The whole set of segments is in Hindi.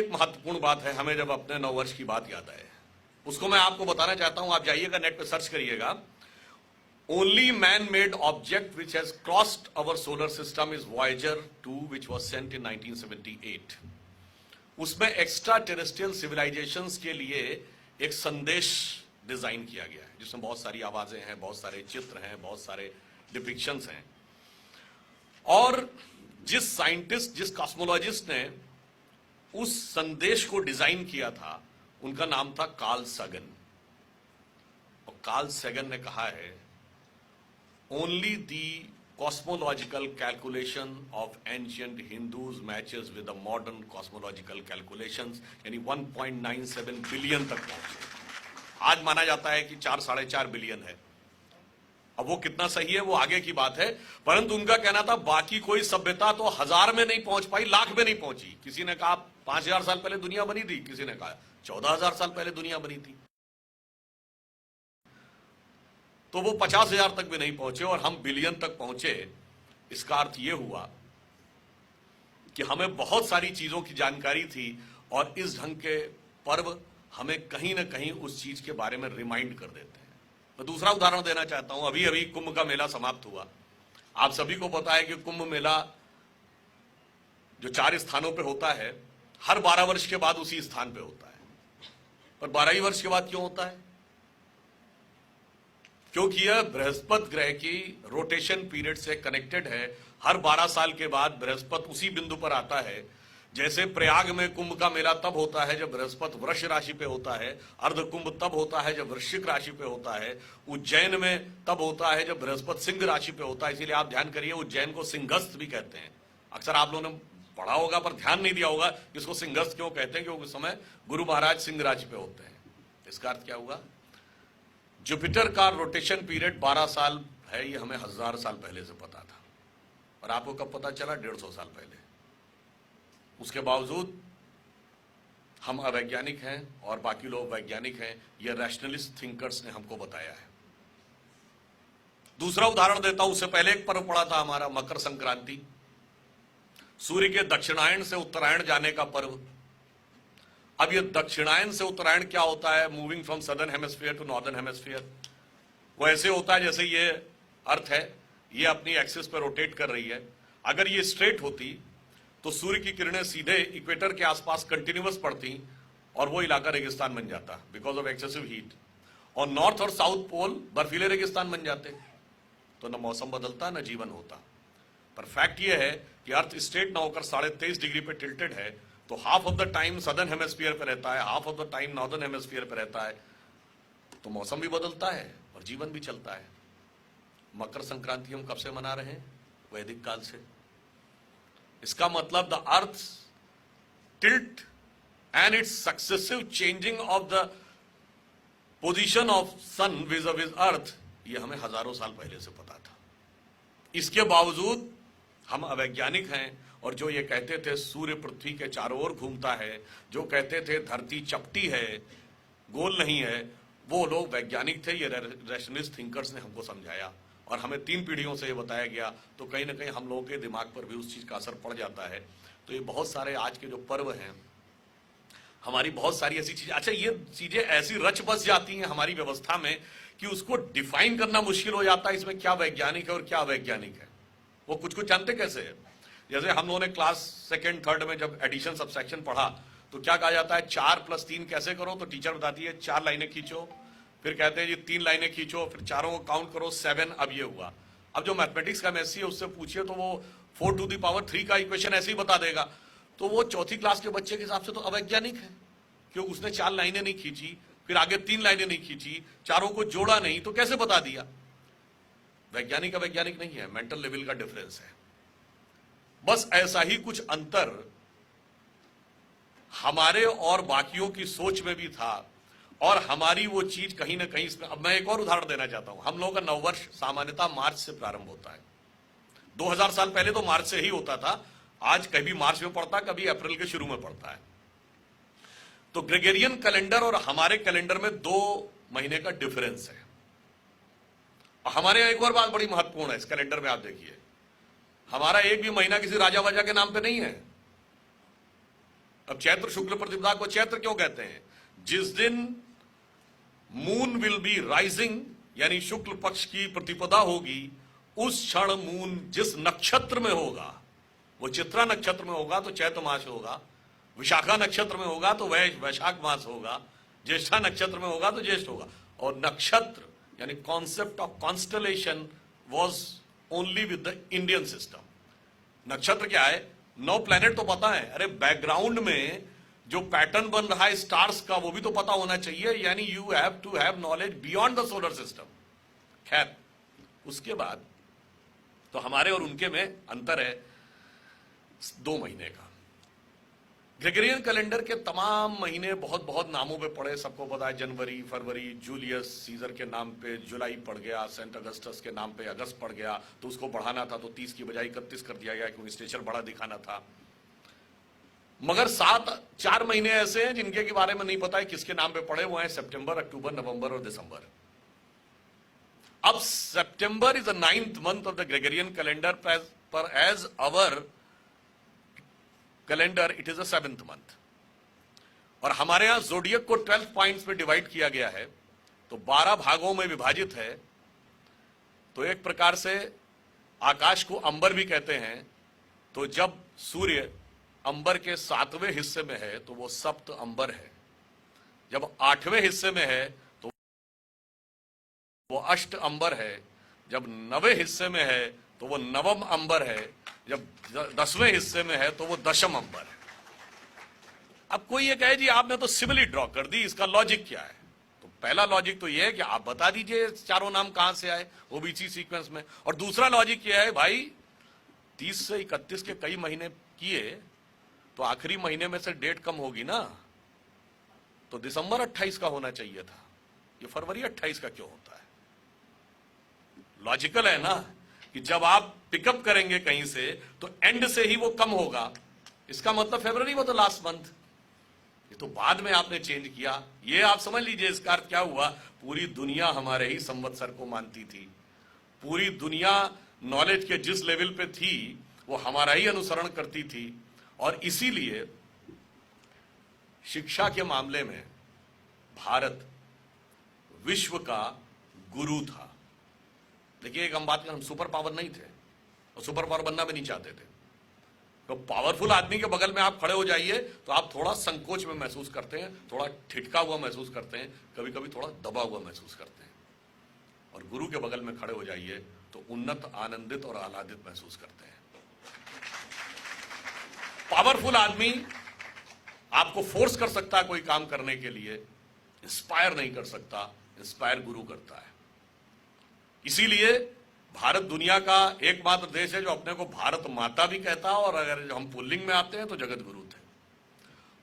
एक महत्वपूर्ण बात है, हमें जब अपने नववर्ष की बात याद आए, उसको मैं आपको बताना चाहता हूं। आप जाइएगा नेट पे सर्च करिएगा, only man made object which has crossed our solar system is Voyager 2 which was sent in 1978। उसमें एक्स्ट्रा टेरेस्ट्रियल सिविलाइजेशंस के लिए एक संदेश डिजाइन किया गया है, जिसमें बहुत सारी आवाजें हैं, बहुत सारे चित्र हैं, बहुत सारे डिपिक्शंस हैं। और जिस साइंटिस्ट, जिस कॉस्मोलॉजिस्ट ने उस संदेश को डिजाइन किया था, उनका नाम था कार्ल सगन। और कार्ल सगन ने कहा है, only the cosmological calculation of ancient Hindus matches with the modern cosmological calculations, यानी 1.97 बिलियन तक पहुंचे। आज माना जाता है कि 4-4.5 बिलियन है। अब वो कितना सही है वो आगे की बात है, परंतु उनका कहना था बाकी कोई सभ्यता तो 1000 में नहीं पहुंच पाई, लाख में नहीं पहुंची। किसी ने कहा 5000 साल पहले दुनिया बनी थी, किसी ने कहा 14000 साल पहले दुनिया बनी थी। तो वो 50,000 तक भी नहीं पहुंचे और हम बिलियन तक पहुंचे। इसका अर्थ यह हुआ कि हमें बहुत सारी चीजों की जानकारी थी और इस ढंग के पर्व हमें कहीं ना कहीं उस चीज के बारे में रिमाइंड कर देते हैं। मैं दूसरा उदाहरण देना चाहता हूं। अभी अभी कुंभ का मेला समाप्त हुआ। आप सभी को पता है कि कुंभ मेला जो 4 स्थानों पे होता है, हर 12 वर्ष के बाद उसी स्थान पे होता है। पर 12 ही वर्ष के बाद क्यों होता है? क्योंकि यह बृहस्पति ग्रह की रोटेशन पीरियड से कनेक्टेड है। हर 12 साल के बाद बृहस्पति उसी बिंदु पर आता है। जैसे प्रयाग में कुंभ का मेला तब होता है जब बृहस्पति वृष राशि पे होता है, अर्ध कुंभ तब होता है जब वृश्चिक राशि पे होता है, उज्जैन में तब होता है जब बृहस्पति सिंह राशि पे होता है। इसीलिए आप ध्यान करिए, उज्जैन को सिंहस्थ भी कहते हैं। अक्सर आप लोगों ने पढ़ा होगा पर ध्यान नहीं दिया होगा इसको सिंहस्थ क्यों कहते हैं, क्योंकि उस समय गुरु महाराज सिंह राशि पे होते हैं। इसका अर्थ क्या हुआ? जुपिटर का रोटेशन पीरियड 12 साल है, ये हमें 1000 साल पहले से पता था। और आपको कब पता चला? 150 साल पहले। उसके बावजूद हम अवैज्ञानिक हैं और बाकी लोग वैज्ञानिक हैं, ये रैशनलिस्ट थिंकर्स ने हमको बताया है। दूसरा उदाहरण देता हूं। उससे पहले एक पर्व पड़ा था हमारा मकर संक्रांति, सूर्य के दक्षिणायन से उत्तरायण जाने का पर्व। अब ये दक्षिणायन से उत्तरायण क्या होता है? Moving from southern hemisphere to northern hemisphere. वो ऐसे होता है जैसे ये अर्थ है, ये अपनी एक्सिस पर रोटेट कर रही है। अगर ये स्ट्रेट होती तो सूर्य की किरणें सीधे इक्वेटर के आसपास कंटिन्यूअस पड़ती और वो इलाका रेगिस्तान बन जाता बिकॉज ऑफ एक्सेसिव हीट। और नॉर्थ और साउथ पोल बर्फीले रेगिस्तान बन जाते, तो न मौसम बदलता न जीवन होता। पर फैक्ट ये है कि अर्थ स्ट्रेट ना होकर 23.5 डिग्री पे टिल्टेड है, तो half of the time southern hemisphere पे रहता है, half of the time northern hemisphere पे रहता है। तो मौसम भी बदलता है और जीवन भी चलता है। मकर संक्रांति हम कब से मना रहे हैं? वैदिक काल से। इसका मतलब the earth tilt and its successive changing of the position of sun vis-a-vis earth, ये हमें हजारों साल पहले से पता था। इसके बावजूद हम अवैज्ञानिक हैं और जो ये कहते थे सूर्य पृथ्वी के चारों ओर घूमता है, जो कहते थे धरती चपटी है, गोल नहीं है, वो लोग वैज्ञानिक थे। ये रैशनलिस्ट थिंकर्स ने हमको समझाया और हमें 3 पीढ़ियों से ये बताया गया, तो कहीं ना कहीं हम लोगों के दिमाग पर भी उस चीज का असर पड़ जाता है। तो ये बहुत सारे आज के जो पर्व हैं, हमारी बहुत सारी ऐसी चीजें, अच्छा ये चीजें ऐसी रच बस जाती हैं हमारी व्यवस्था में कि उसको डिफाइन करना मुश्किल हो जाता है, इसमें क्या वैज्ञानिक है और क्या अवैज्ञानिक है। वो कुछ कुछ जानते कैसे है? जैसे हम लोगों ने क्लास 2nd 3rd में जब एडिशन सब्सट्रैक्शन पढ़ा तो क्या कहा जाता है, 4 + 3 कैसे करो? तो टीचर बताती है 4 लाइनें खींचो, फिर कहते हैं जी 3 लाइनें खींचो, फिर चारों को काउंट करो, 7। अब ये हुआ। अब जो मैथमेटिक्स का मेसी है उससे पूछिए तो वो 4⁻³ का इक्वेशन ऐसे ही बता देगा। तो वो 4th क्लास के बच्चे के हिसाब से तो अवैज्ञानिक है, क्योंकि उसने 4 लाइनें नहीं खींची, फिर आगे 3 लाइनें नहीं खींची, चारों को जोड़ा नहीं, तो कैसे बता दिया? वैज्ञानिक अवैज्ञानिक नहीं है, मेंटल लेवल का डिफरेंस है। बस ऐसा ही कुछ अंतर हमारे और बाकियों की सोच में भी था और हमारी वो चीज कहीं ना कहीं इसमें। अब मैं एक और उदाहरण देना चाहता हूं। हम लोगों का नववर्ष सामान्यतः मार्च से प्रारंभ होता है। 2000 साल पहले तो मार्च से ही होता था। आज कभी मार्च में पड़ता, कभी अप्रैल के शुरू में पड़ता है। तो ग्रेगोरियन कैलेंडर और हमारे कैलेंडर में 2 महीने का डिफरेंस है। और हमारे यहाँ एक और बात बड़ी महत्वपूर्ण है इस कैलेंडर में, आप देखिए, हमारा एक भी महीना किसी राजा वाजा के नाम पे नहीं है। अब चैत्र शुक्ल प्रतिपदा को चैत्र क्यों कहते हैं? जिस दिन मून विल बी राइजिंग, यानी शुक्ल पक्ष की प्रतिपदा होगी, उस क्षण मून जिस नक्षत्र में होगा, वो चित्रा नक्षत्र में होगा तो चैत्र मास होगा, विशाखा नक्षत्र में होगा तो वैशाख मास होगा, ज्येष्ठा नक्षत्र में होगा तो ज्येष्ठ होगा। और नक्षत्र यानी concept of constellation was only with the Indian system. नक्षत्र क्या है? 9 प्लैनेट तो पता है, अरे बैकग्राउंड में जो पैटर्न बन रहा है स्टार्स का वो भी तो पता होना चाहिए, यानी you have to have knowledge beyond the solar system. खैर, उसके बाद तो हमारे और उनके में अंतर है 2 महीने का। ग्रेगोरियन कैलेंडर के तमाम महीने बहुत बहुत नामों पे पड़े, सबको पता है, जनवरी, फरवरी, जूलियस सीजर के नाम पे जुलाई पड़ गया, सेंट अगस्टस के नाम पे अगस्त पड़ गया, तो उसको बढ़ाना था तो 30 की बजाय 31 कर दिया गया क्योंकि स्टेचर बड़ा दिखाना था। मगर 4 महीने ऐसे हैं जिनके के बारे में नहीं पता है किसके नाम पे पड़े, वो हैं सितंबर, अक्टूबर, नवंबर और दिसंबर। अब September is the 9th month of the Gregorian calendar, पर as our calendar it is the 7th month। और हमारे यहां जोडियक को 12 पॉइंट्स में डिवाइड किया गया है, तो 12 भागों में विभाजित है। तो एक प्रकार से आकाश को अंबर भी कहते हैं। तो जब सूर्य अंबर के 7वें हिस्से में है तो वो सप्त अंबर है, जब 8वें हिस्से में है तो वो अष्ट अंबर है, जब 9वें हिस्से में है तो वो नवम अंबर है, जब 10वें हिस्से में है तो वो दशम अंबर है। अब कोई ये कहे जी आपने तो सिमिली ड्रॉ कर दी, इसका लॉजिक क्या है? तो पहला लॉजिक तो ये है कि आप बता दीजिए चारों नाम कहां से आए ओबीसी सीक्वेंस में। और दूसरा लॉजिक ये है भाई 30 से 31 के कई महीने किए तो आखिरी महीने में से डेट कम होगी ना, तो दिसंबर 28 का होना चाहिए था, ये फरवरी 28 का क्यों होता है? लॉजिकल है ना कि जब आप पिकअप करेंगे कहीं से तो एंड से ही वो कम होगा, इसका मतलब फरवरी वो तो लास्ट मंथ, ये तो बाद में आपने चेंज किया। ये आप समझ लीजिए इसका अर्थ क्या हुआ, पूरी दुनिया हमारे ही संवत्सर को मानती थी, पूरी दुनिया नॉलेज के जिस लेवल पे थी वो हमारा ही अनुसरण करती थी। और इसीलिए शिक्षा के मामले में भारत विश्व का गुरु था। देखिए एक हम बात करें, हम सुपर पावर नहीं थे और सुपर पावर बनना भी नहीं चाहते थे। तो पावरफुल आदमी के बगल में आप खड़े हो जाइए तो आप थोड़ा संकोच में महसूस करते हैं, थोड़ा ठिठका हुआ महसूस करते हैं, कभी कभी थोड़ा दबा हुआ महसूस करते हैं। और गुरु के बगल में खड़े हो जाइए तो उन्नत, आनंदित और आह्लादित महसूस करते हैं। पावरफुल आदमी आपको फोर्स कर सकता है कोई काम करने के लिए, इंस्पायर नहीं कर सकता, इंस्पायर गुरु करता है। इसीलिए भारत दुनिया का एकमात्र देश है जो अपने को भारत माता भी कहता है, और अगर हम पुल्लिंग में आते हैं तो जगत गुरु थे।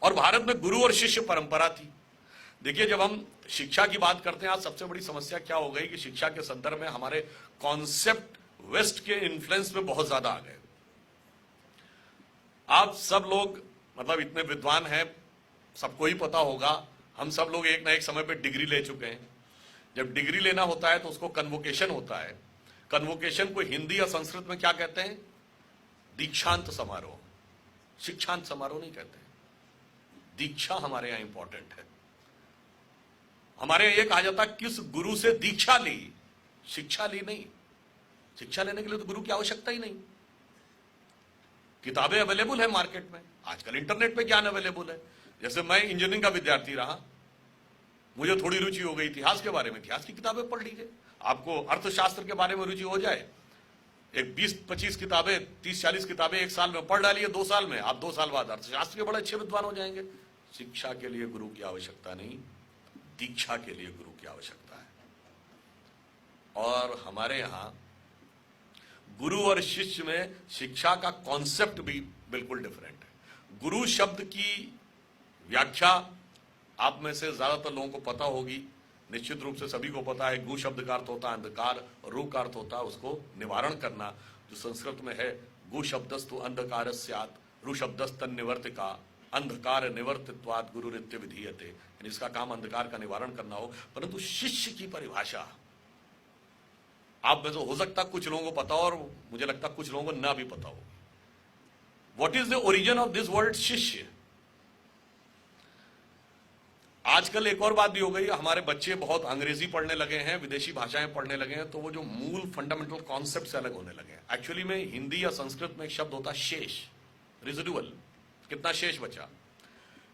और भारत में गुरु और शिष्य परंपरा थी। देखिए जब हम शिक्षा की बात करते हैं, आज सबसे बड़ी समस्या क्या हो गई कि शिक्षा के संदर्भ में हमारे कॉन्सेप्ट वेस्ट के इन्फ्लुएंस में बहुत ज्यादा आ गए। आप सब लोग मतलब इतने विद्वान हैं, सबको ही पता होगा, हम सब लोग एक ना एक समय पे डिग्री ले चुके हैं। जब डिग्री लेना होता है तो उसको कन्वोकेशन होता है। कन्वोकेशन को हिंदी या संस्कृत में क्या कहते हैं? दीक्षांत समारोह। शिक्षांत समारोह नहीं कहते, दीक्षा हमारे यहां इंपॉर्टेंट है। हमारे यहां यह कहा जाता है किस गुरु से दीक्षा ली, शिक्षा ली नहीं। शिक्षा लेने के लिए तो गुरु की आवश्यकता ही नहीं। किताबें अवेलेबल है मार्केट में, आजकल इंटरनेट पे ज्ञान अवेलेबल है। जैसे मैं इंजीनियरिंग का विद्यार्थी रहा, मुझे थोड़ी रुचि हो गई इतिहास के बारे में, इतिहास की किताबें पढ़ लीजिए। आपको अर्थशास्त्र के बारे में रुचि हो जाए, एक 20-25 किताबें, 30-40 किताबें एक साल में पढ़ डालिए, 2 साल में आप 2 साल बाद अर्थशास्त्र के बड़े अच्छे विद्वान हो जाएंगे। शिक्षा के लिए गुरु की आवश्यकता नहीं, दीक्षा के लिए गुरु की आवश्यकता है। और हमारे यहां गुरु और शिष्य में शिक्षा का कॉन्सेप्ट भी बिल्कुल डिफरेंट है। गुरु शब्द की व्याख्या आप में से ज्यादातर लोगों को पता होगी, निश्चित रूप से सभी को पता है। गु शब्द का अर्थ होता है अंधकार, और रू का अर्थ होता है उसको निवारण करना, जो संस्कृत में है गु शब्दस्तु अंधकार स्यात्, रू शब्दस्तन निवर्तिका, अंधकार निवर्तित्वात् गुरु नित्य विधीयते। इसका काम अंधकार का निवारण करना हो। परंतु शिष्य की परिभाषा आप में तो हो सकता कुछ लोगों को पता हो, और मुझे लगता कुछ लोगों को ना भी पता हो। What is the origin of this word शिष्य? आजकल एक और बात भी हो गई, हमारे बच्चे बहुत अंग्रेजी पढ़ने लगे हैं, विदेशी भाषाएं पढ़ने लगे हैं, तो वो जो मूल फंडामेंटल कॉन्सेप्ट से अलग होने लगे हैं। एक्चुअली में हिंदी या संस्कृत में एक शब्द होता है शेष, रेजिडुअल, कितना शेष बचा।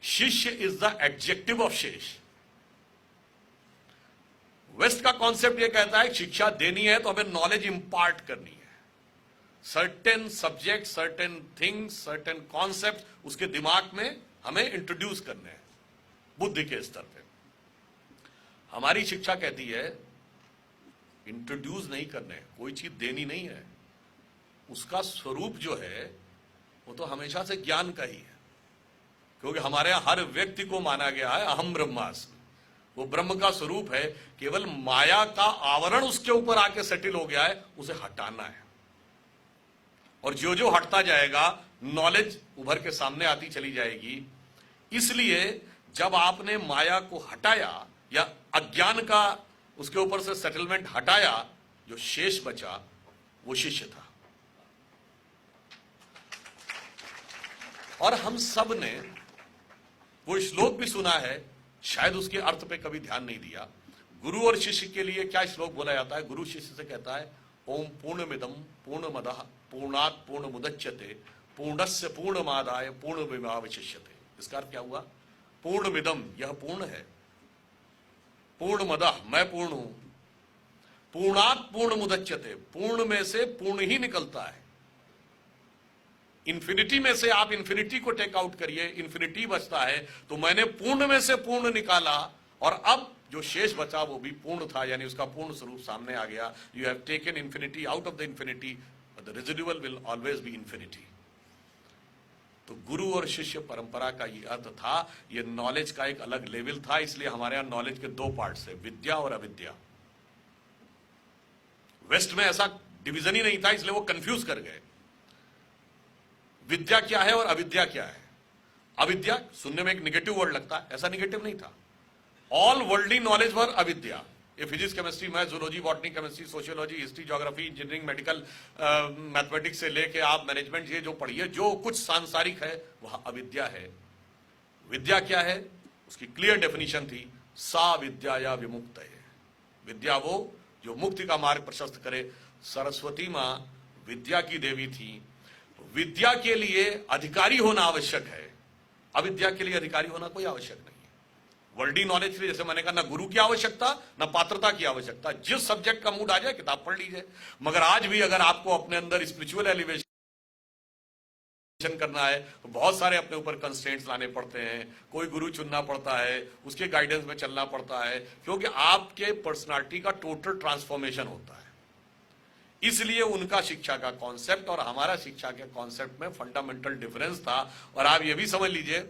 शिष्य इज द एडजेक्टिव ऑफ शेष। वेस्ट का कॉन्सेप्ट ये कहता है शिक्षा देनी है तो हमें नॉलेज इंपार्ट करनी है, certain subject, certain things, certain concept उसके दिमाग में हमें इंट्रोड्यूस करने हैं बुद्धि के स्तर पे। हमारी शिक्षा कहती है इंट्रोड्यूस नहीं करने, कोई चीज देनी नहीं है, उसका स्वरूप जो है वो तो हमेशा से ज्ञान का ही है, क्योंकि हमारे यहां हर व्यक्ति को माना गया है अहम ब्रह्मास्मि, वो ब्रह्म का स्वरूप है। केवल माया का आवरण उसके ऊपर आके सेटल हो गया है, उसे हटाना है, और जो जो हटता जाएगा नॉलेज उभर के सामने आती चली जाएगी। इसलिए जब आपने माया को हटाया या अज्ञान का उसके ऊपर से सेटलमेंट हटाया, जो शेष बचा वो शिष्य था। और हम सब ने वो श्लोक भी सुना है, शायद उसके अर्थ पे कभी ध्यान नहीं दिया। गुरु और शिष्य के लिए क्या श्लोक बोला जाता है? गुरु शिष्य से कहता है ओम पूर्णमिदं पूर्णमदः पूर्णात् पूर्णमुदच्यते पूर्णस्य पूर्णमादाय पूर्णमेवावशिष्यते। इसका अर्थ क्या हुआ? पूर्णमिदं, यह पूर्ण है, पूर्णमदः, मैं पूर्ण हूं, पूर्णात् पूर्णमुदच्यते, पूर्ण में से पूर्ण ही निकलता है। इन्फिनिटी में से आप इन्फिनिटी को टेक आउट करिए, इन्फिनिटी बचता है, तो मैंने पूर्ण में से पूर्ण निकाला, और अब जो शेष बचा वो भी पूर्ण था, यानी उसका पूर्ण स्वरूप सामने आ गया। You have taken infinity out of the infinity, but the residual will always be infinity. तो गुरु और शिष्य परंपरा का ये अर्थ था, ये नॉलेज का एक अलग लेवल था। इसलिए हमारे यहां नॉलेज के दो पार्ट्स है, विद्या और अविद्या। वेस्ट में ऐसा डिवीजन ही नहीं था, इसलिए वो कंफ्यूज कर गए। विद्या क्या है और अविद्या क्या है? अविद्या सुनने में एक निगेटिव वर्ड लगता है, ऐसा निगेटिव नहीं था। ऑल वर्ल्डली नॉलेज वर अविद्या। ये physics, chemistry, math, zoology, botany, chemistry, sociology, history, geography, engineering, medical, mathematics से लेके आप मैनेजमेंट, ये जो पढ़िए, जो कुछ सांसारिक है वह अविद्या है। विद्या क्या है? उसकी क्लियर डेफिनेशन थी, सा विद्या या विमुक्त है। विद्या वो जो मुक्ति का मार्ग प्रशस्त करे। सरस्वती मां विद्या की देवी थी। विद्या के लिए अधिकारी होना आवश्यक है, अविद्या के लिए अधिकारी होना कोई आवश्यक नहीं है। वर्ल्डली नॉलेज के लिए, जैसे मैंने कहा, ना गुरु की आवश्यकता ना पात्रता की आवश्यकता, जिस सब्जेक्ट का मूड आ जाए किताब पढ़ लीजिए। मगर आज भी अगर आपको अपने अंदर स्पिरिचुअल एलिवेशन करना है तो बहुत सारे अपने ऊपर कंस्ट्रेंट्स लाने पड़ते हैं, कोई गुरु चुनना पड़ता है, उसके गाइडेंस में चलना पड़ता है, क्योंकि आपके पर्सनालिटी का टोटल ट्रांसफॉर्मेशन होता है। इसलिए उनका शिक्षा का कॉन्सेप्ट और हमारा शिक्षा के कॉन्सेप्ट में फंडामेंटल डिफरेंस था। और आप ये भी समझ लीजिए,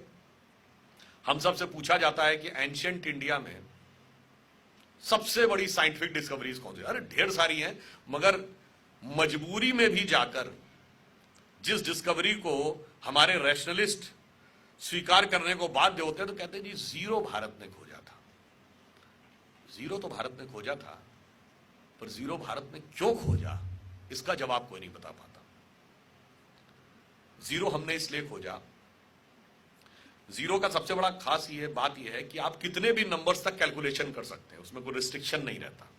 हम सबसे पूछा जाता है कि एंशिएंट इंडिया में सबसे बड़ी साइंटिफिक डिस्कवरीज कौन सी? अरे ढेर सारी हैं, मगर मजबूरी में भी जाकर जिस डिस्कवरी को हमारे रैशनलिस्ट स्वीकार करने को बाध्य होते हैं तो कहते हैं जी जीरो भारत ने खोजा था। जीरो तो भारत ने खोजा था, पर जीरो भारत ने क्यों खोजा इसका जवाब कोई नहीं बता पाता। जीरो हमने इसलिए खोजा, जीरो का सबसे बड़ा खास ये बात यह है कि आप कितने भी नंबर्स तक कैलकुलेशन कर सकते हैं, उसमें कोई रिस्ट्रिक्शन नहीं रहता।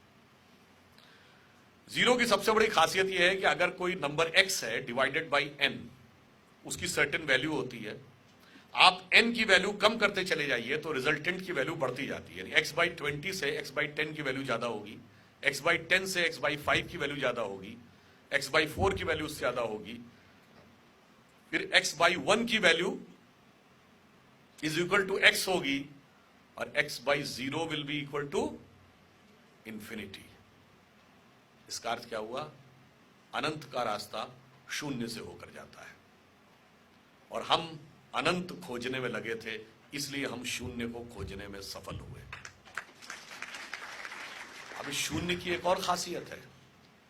जीरो की सबसे बड़ी खासियत यह है कि अगर कोई नंबर x है डिवाइडेड बाई n, उसकी सर्टेन वैल्यू होती है। आप n की वैल्यू कम करते चले जाइए तो रिजल्टेंट की वैल्यू बढ़ती जाती है। x बाई 20 से x बाई 10 की वैल्यू ज्यादा होगी, x बाई 10 से x बाई 5 की वैल्यू ज्यादा होगी, x बाई 4 की वैल्यू उससे ज्यादा होगी, फिर x बाई 1 की value is equal to x होगी, और x by 0 will be equal to infinity. इसका अर्थ क्या हुआ? अनंत का रास्ता शून्य से होकर जाता है, और हम अनंत खोजने में लगे थे, इसलिए हम शून्य को खोजने में सफल हुए। अभी शून्य की एक और खासियत है,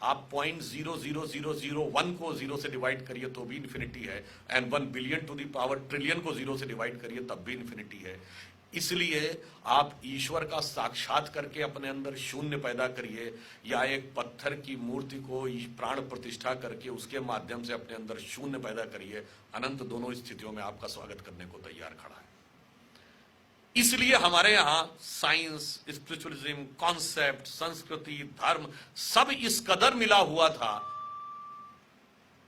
आप 0.00001 को 0 से डिवाइड करिए तो भी इन्फिनिटी है, and 1 billion to the power trillion को 0 से डिवाइड करिए तब भी इन्फिनिटी है। इसलिए आप ईश्वर का साक्षात करके अपने अंदर शून्य पैदा करिए, या एक पत्थर की मूर्ति को प्राण प्रतिष्ठा करके उसके माध्यम से अपने अंदर शून्य पैदा करिए, अनंत दोनों स्थितियों में आपका स्वागत करने को तैयार खड़ा है। इसलिए हमारे यहां साइंस, स्पिरिचुअलिज्म, कॉन्सेप्ट, संस्कृति, धर्म सब इस कदर मिला हुआ था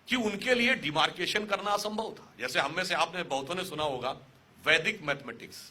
कि उनके लिए डिमार्केशन करना असंभव था। जैसे हम में से आपने बहुतों ने सुना होगा वैदिक मैथमेटिक्स,